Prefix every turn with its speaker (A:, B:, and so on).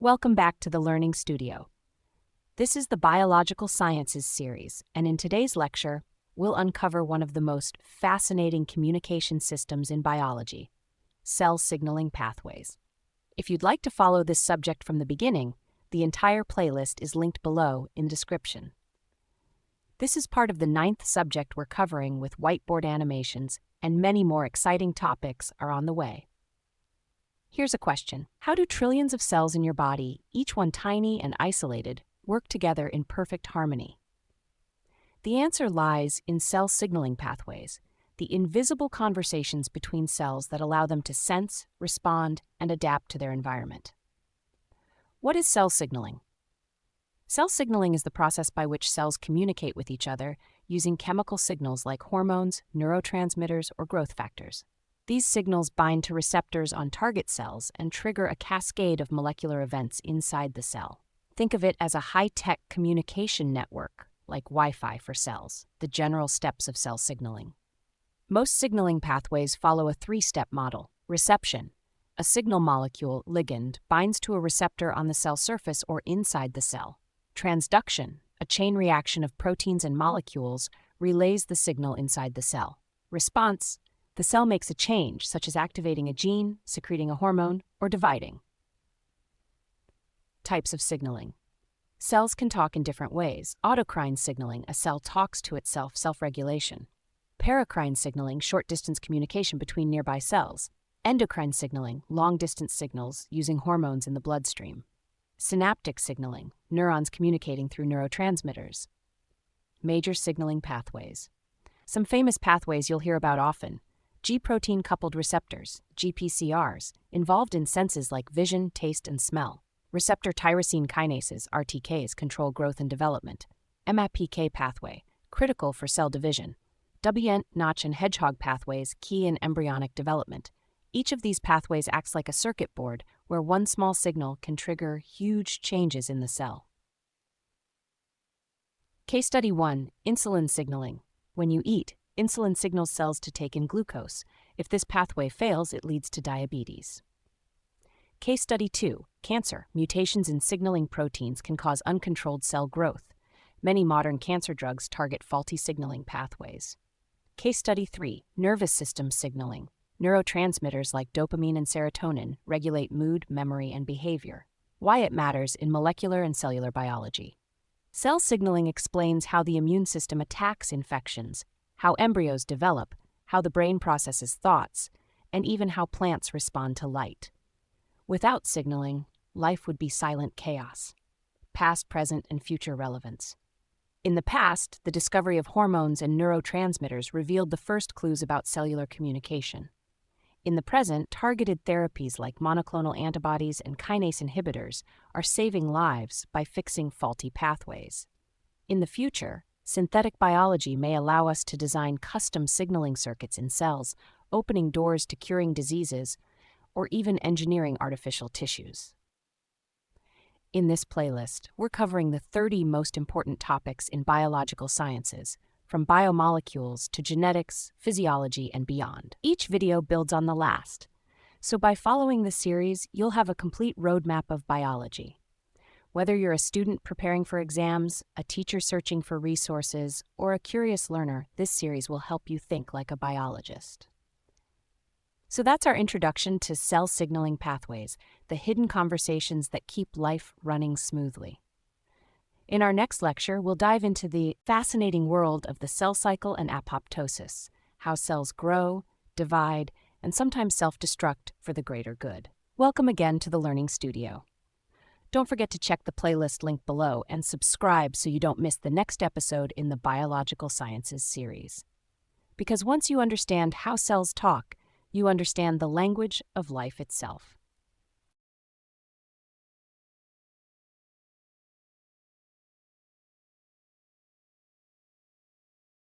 A: Welcome back to the Learning Studio. This is the Biological Sciences series, and in today's lecture, we'll uncover one of the most fascinating communication systems in biology, cell signaling pathways. If you'd like to follow this subject from the beginning, the entire playlist is linked below in description. This is part of the 9th subject we're covering with whiteboard animations, and many more exciting topics are on the way. Here's a question. How do trillions of cells in your body, each one tiny and isolated, work together in perfect harmony? The answer lies in cell signaling pathways, the invisible conversations between cells that allow them to sense, respond, and adapt to their environment. What is cell signaling? Cell signaling is the process by which cells communicate with each other using chemical signals like hormones, neurotransmitters, or growth factors. These signals bind to receptors on target cells and trigger a cascade of molecular events inside the cell. Think of it as a high-tech communication network, like Wi-Fi for cells, the general steps of cell signaling. Most signaling pathways follow a 3-step model. Reception. A signal molecule, ligand, binds to a receptor on the cell surface or inside the cell. Transduction. A chain reaction of proteins and molecules relays the signal inside the cell. Response. The cell makes a change, such as activating a gene, secreting a hormone, or dividing. Types of signaling. Cells can talk in different ways. Autocrine signaling, a cell talks to itself, self-regulation. Paracrine signaling, short-distance communication between nearby cells. Endocrine signaling, long-distance signals using hormones in the bloodstream. Synaptic signaling, neurons communicating through neurotransmitters. Major signaling pathways. Some famous pathways you'll hear about often. G-protein-coupled receptors, GPCRs, involved in senses like vision, taste, and smell. Receptor tyrosine kinases, RTKs, control growth and development. MAPK pathway, critical for cell division. W-Notch and hedgehog pathways, key in embryonic development. Each of these pathways acts like a circuit board where one small signal can trigger huge changes in the cell. Case Study 1. Insulin signaling. When you eat, insulin signals cells to take in glucose. If this pathway fails, it leads to diabetes. Case Study 2. Cancer. Mutations in signaling proteins can cause uncontrolled cell growth. Many modern cancer drugs target faulty signaling pathways. Case Study 3. Nervous system signaling. Neurotransmitters like dopamine and serotonin regulate mood, memory, and behavior. Why it matters in molecular and cellular biology. Cell signaling explains how the immune system attacks infections, how embryos develop, how the brain processes thoughts, and even how plants respond to light. Without signaling, life would be silent chaos. Past, present, and future relevance. In the past, the discovery of hormones and neurotransmitters revealed the first clues about cellular communication. In the present, targeted therapies like monoclonal antibodies and kinase inhibitors are saving lives by fixing faulty pathways. In the future, synthetic biology may allow us to design custom signaling circuits in cells, opening doors to curing diseases, or even engineering artificial tissues. In this playlist, we're covering the 30 most important topics in biological sciences, from biomolecules to genetics, physiology, and beyond. Each video builds on the last, so by following the series, you'll have a complete roadmap of biology. Whether you're a student preparing for exams, a teacher searching for resources, or a curious learner, this series will help you think like a biologist. So that's our introduction to cell signaling pathways, the hidden conversations that keep life running smoothly. In our next lecture, we'll dive into the fascinating world of the cell cycle and apoptosis, how cells grow, divide, and sometimes self-destruct for the greater good. Welcome again to the Learning Studio. Don't forget to check the playlist link below and subscribe so you don't miss the next episode in the Biological Sciences series. Because once you understand how cells talk, you understand the language of life itself.